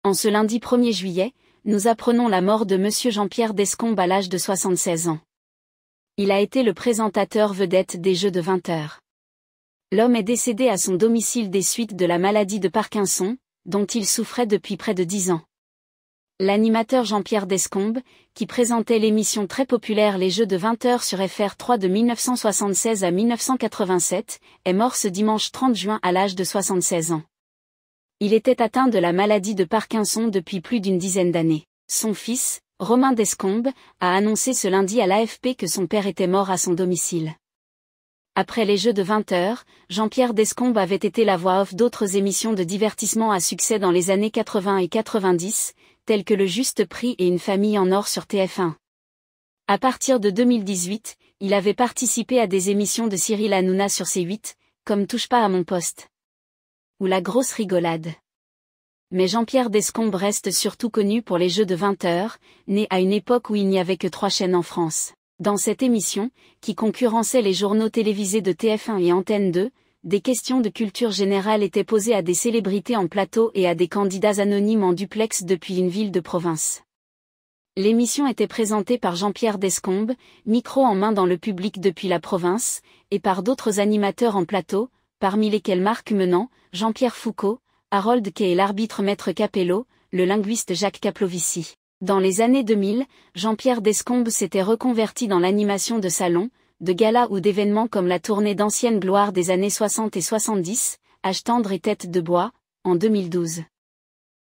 En ce lundi 1er juillet, nous apprenons la mort de Monsieur Jean-Pierre Descombes à l'âge de 76 ans. Il a été le présentateur vedette des Jeux de 20h. L'homme est décédé à son domicile des suites de la maladie de Parkinson, dont il souffrait depuis près de 10 ans. L'animateur Jean-Pierre Descombes, qui présentait l'émission très populaire Les Jeux de 20h sur FR3 de 1976 à 1987, est mort ce dimanche 30 juin à l'âge de 76 ans. Il était atteint de la maladie de Parkinson depuis plus d'une dizaine d'années. Son fils, Romain Descombes, a annoncé ce lundi à l'AFP que son père était mort à son domicile. Après les Jeux de 20h, Jean-Pierre Descombes avait été la voix off d'autres émissions de divertissement à succès dans les années 80 et 90, telles que Le Juste Prix et Une famille en or sur TF1. À partir de 2018, il avait participé à des émissions de Cyril Hanouna sur C8, comme Touche pas à mon poste ou La grosse rigolade. Mais Jean-Pierre Descombes reste surtout connu pour les Jeux de 20h, né à une époque où il n'y avait que 3 chaînes en France. Dans cette émission, qui concurrençait les journaux télévisés de TF1 et Antenne 2, des questions de culture générale étaient posées à des célébrités en plateau et à des candidats anonymes en duplex depuis une ville de province. L'émission était présentée par Jean-Pierre Descombes, micro en main dans le public depuis la province, et par d'autres animateurs en plateau, parmi lesquels Marc Menant, Jean-Pierre Foucault, Harold Kay et l'arbitre Maître Capello, le linguiste Jacques Caplovici. Dans les années 2000, Jean-Pierre Descombes s'était reconverti dans l'animation de salons, de galas ou d'événements comme la tournée d'anciennes gloires des années 60 et 70, Âge tendre et Tête de bois, en 2012.